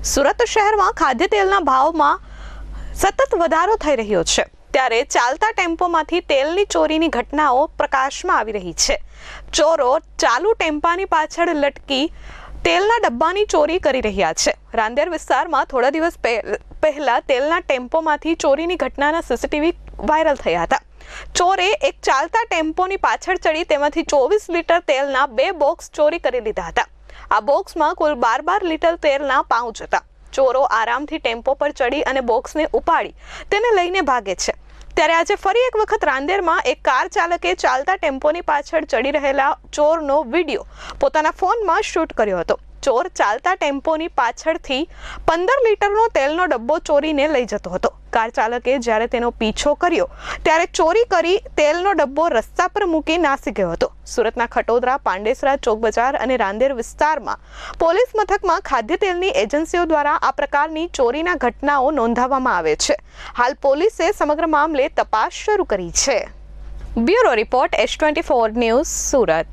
સુરત શહેરમાં ખાદ્ય તેલના ભાવમાં સતત વધારો થઈ રહ્યો છે, ત્યારે ચાલતા ટેમ્પોમાંથી તેલની ચોરીની ઘટનાઓ પ્રકાશમાં આવી રહી છે। ચોરો ચાલુ ટેમ્પાની પાછળ લટકી તેલના ડબ્બાની ચોરી કરી રહ્યા છે। રાંદેર વિસ્તારમાં થોડા દિવસ પહેલા તેલના ટેમ્પોમાંથી ચોરીની ઘટનાના સીસીટીવી વાયરલ થયા હતા। ચોરે એક ચાલતા ટેમ્પોની પાછળ ચડી તેમાંથી 24 લીટર તેલના 2 બોક્સ ચોરી કરી લીધા હતા। આ બોક્સમાં કુલ 12 લીટર તેલના પાઉચ હતા। ચોરો આરામથી ટેમ્પો પર ચડી અને બોક્સને ઉપાડી તેને લઈને ભાગે છે। ત્યારે આજે ફરી એક વખત રાંદેરમાં એક કાર ચાલકે ચાલતા ટેમ્પોની પાછળ ચડી રહેલા ચોરનો વિડીયો પોતાના ફોનમાં શૂટ કર્યો હતો। ચોર ચાલતા ટેમ્પોની પાછળથી 15 લીટરનો તેલનો ડબ્બો ચોરીને લઈ જતો હતો। કાર ચાલકે જ્યારે તેનો પીછો કર્યો ત્યારે ચોરી કરી તેલનો ડબ્બો રસ્તા પર મૂકી નાસી ગયો હતો। સુરતના ખટોદરા, પાંડેસરા ચોક બજાર અને રાંદેર વિસ્તારમાં પોલીસ મથકમાં ખાદ્ય તેલની એજન્સીઓ દ્વારા આ પ્રકારની ચોરીના ઘટનાઓ નોંધાવવામાં આવે છે। હાલ પોલીસે સમગ્ર મામલે તપાસ શરૂ કરી છે। Bureau report S24 news, Surat.